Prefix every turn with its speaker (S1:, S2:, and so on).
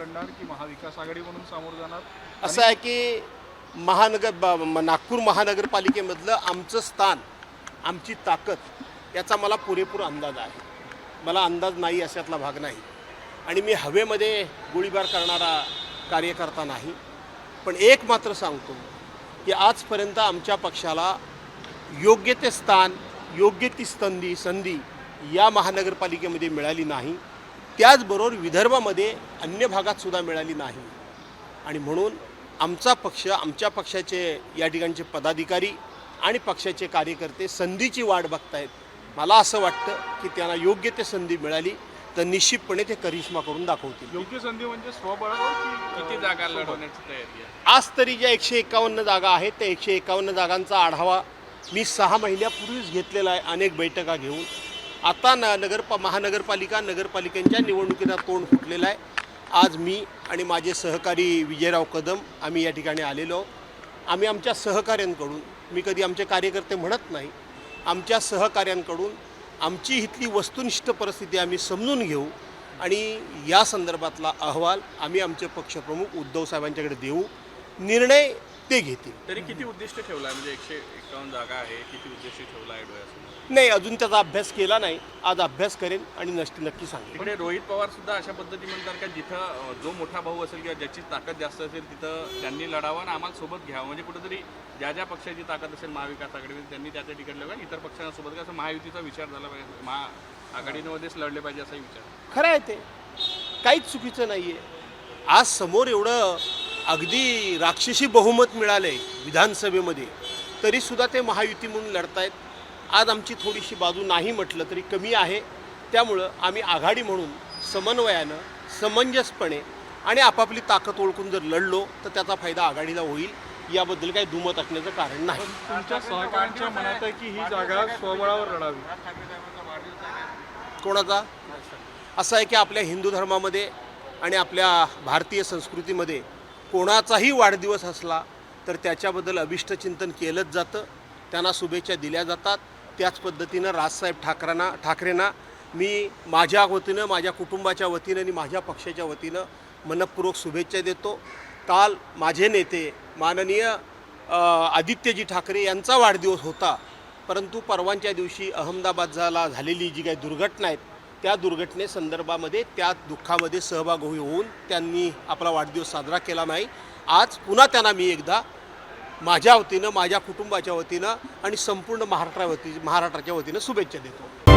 S1: लढणार की महाविकास आघाडी म्हणून सामोरं जाणार?
S2: असं आहे की नागपूर महानगरपालिकेमधलं आमचं स्थान, आमची ताकद याचा मला पुरेपूर अंदाज आहे. मला अंदाज नाही अशातला भाग नाही. आणि मी हवेमध्ये गोळीबार करणारा कार्यकर्ता नाही. पण एक मात्र सांगतो की आजपर्यंत आमच्या पक्षाला योग्य ते स्थान, योग्य ती संधी या महानगरपालिकेमध्ये मिळाली नाही. त्याचबरोबर विदर्भामध्ये अन्य भागातसुद्धा मिळाली नाही. आणि म्हणून आमचा पक्ष, आमच्या पक्षाचे या ठिकाणचे पदाधिकारी आणि पक्षाचे कार्यकर्ते संधीची वाट बघतायत. मला असं वाटतं की त्यांना योग्य ते संधी मिळाली तर निश्चितपणे ते करिश्मा करून दाखवतील.
S1: योग्य संधी म्हणजे स्वबळावर की
S3: किती जागा लढवण्याची तयारी आहे?
S2: आज तरी ज्या 151 जागा आहेत त्या 151 जागांचा आढावा मी 6 महिन्यापूर्वीच घेतलेला आहे, अनेक बैठका घेऊन. आता नगरपालिकांच्या निवडणुकीला तोंड फुटलेलं आहे. आज मी आणि माझे सहकारी विजयराव कदम आम्ही या ठिकाणी आलेलो आहोत. आम्ही आमच्या सहकाऱ्यांकडून, मी कधी आमचे कार्यकर्ते म्हणत नाही, आमच्या सहकाऱ्यांकडून आमची इथली वस्तुनिष्ठ परिस्थिती आम्ही समजून घेऊ आणि या संदर्भातला अहवाल आम्ही आमचे पक्षप्रमुख उद्धव साहेबांच्याकडे देऊ. निर्णय ते घेतील.
S3: तरी किती उद्दिष्ट ठेवला आहे? म्हणजे 151 जागा आहे, किती उद्दिष्ट ठेवला आहे डोळ्यासमोर?
S2: नाही, अजून त्याचा अभ्यास केला नाही. आज अभ्यास करेन आणि नक्की सांगेन.
S3: इकडे रोहित पवार सुद्धा अशा पद्धती म्हणतात का जिथं जो मोठा भाऊ असेल किंवा ज्याची ताकद जास्त असेल तिथं त्यांनी लढावं आणि आम्हाला सोबत घ्यावं. म्हणजे कुठेतरी ज्या पक्षाची ताकद असेल महाविकास आघाडीमध्ये त्यांनी त्या ठिकाणी लढावं, इतर पक्षांना सोबत घ्या, असं महायुतीचा विचार झाला पाहिजे. महाआघाडीमध्येच लढले पाहिजे असा विचार.
S2: खरं आहे, ते काहीच चुकीचं नाही आहे. आज समोर एवढं अगदी राक्षसी बहुमत मिळालं आहे विधानसभेमध्ये, तरीसुद्धा ते महायुती म्हणून लढतायत. आज आमची थोडीशी बाजू नाही म्हटलं तरी कमी आहे. त्यामुळं आम्ही आघाडी म्हणून समन्वयानं, समंजसपणे आणि आपापली ताकद ओळखून जर लढलो तर त्याचा फायदा आघाडीला होईल. याबद्दल काही दुमत असण्याचं कारण नाही.
S1: तुमच्या सहकाऱ्यांच्या मनात आहे की ही जागा स्वबळावर लढावी?
S2: कोणाचा? असं आहे की आपल्या हिंदू धर्मामध्ये आणि आपल्या भारतीय संस्कृतीमध्ये कोणाचाही वाढदिवस असला तर त्याच्याबद्दल अभिष्टचिंतन केलंच जातं, त्यांना शुभेच्छा दिल्या जातात. त्याच पद्धतीनं राजसाहेब ठाकरेंना मी माझ्या वतीनं, माझ्या कुटुंबाच्या वतीनं आणि माझ्या पक्षाच्या वतीनं मनपूर्वक शुभेच्छा देतो. काल माझे नेते माननीय आदित्यजी ठाकरे यांचा वाढदिवस होता, परंतु परवांच्या दिवशी अहमदाबादला झालेली जी काही दुर्घटना आहेत त्या दुर्घटनेसंदर्भामध्ये, त्या दुःखामध्ये सहभाग होऊन त्यांनी आपला वाढदिवस साजरा केला नाही. आज पुन्हा त्यांना मी एकदा माझ्या वतीनं, माझ्या कुटुंबाच्या वतीनं आणि संपूर्ण महाराष्ट्राच्या वतीनं शुभेच्छा देतो.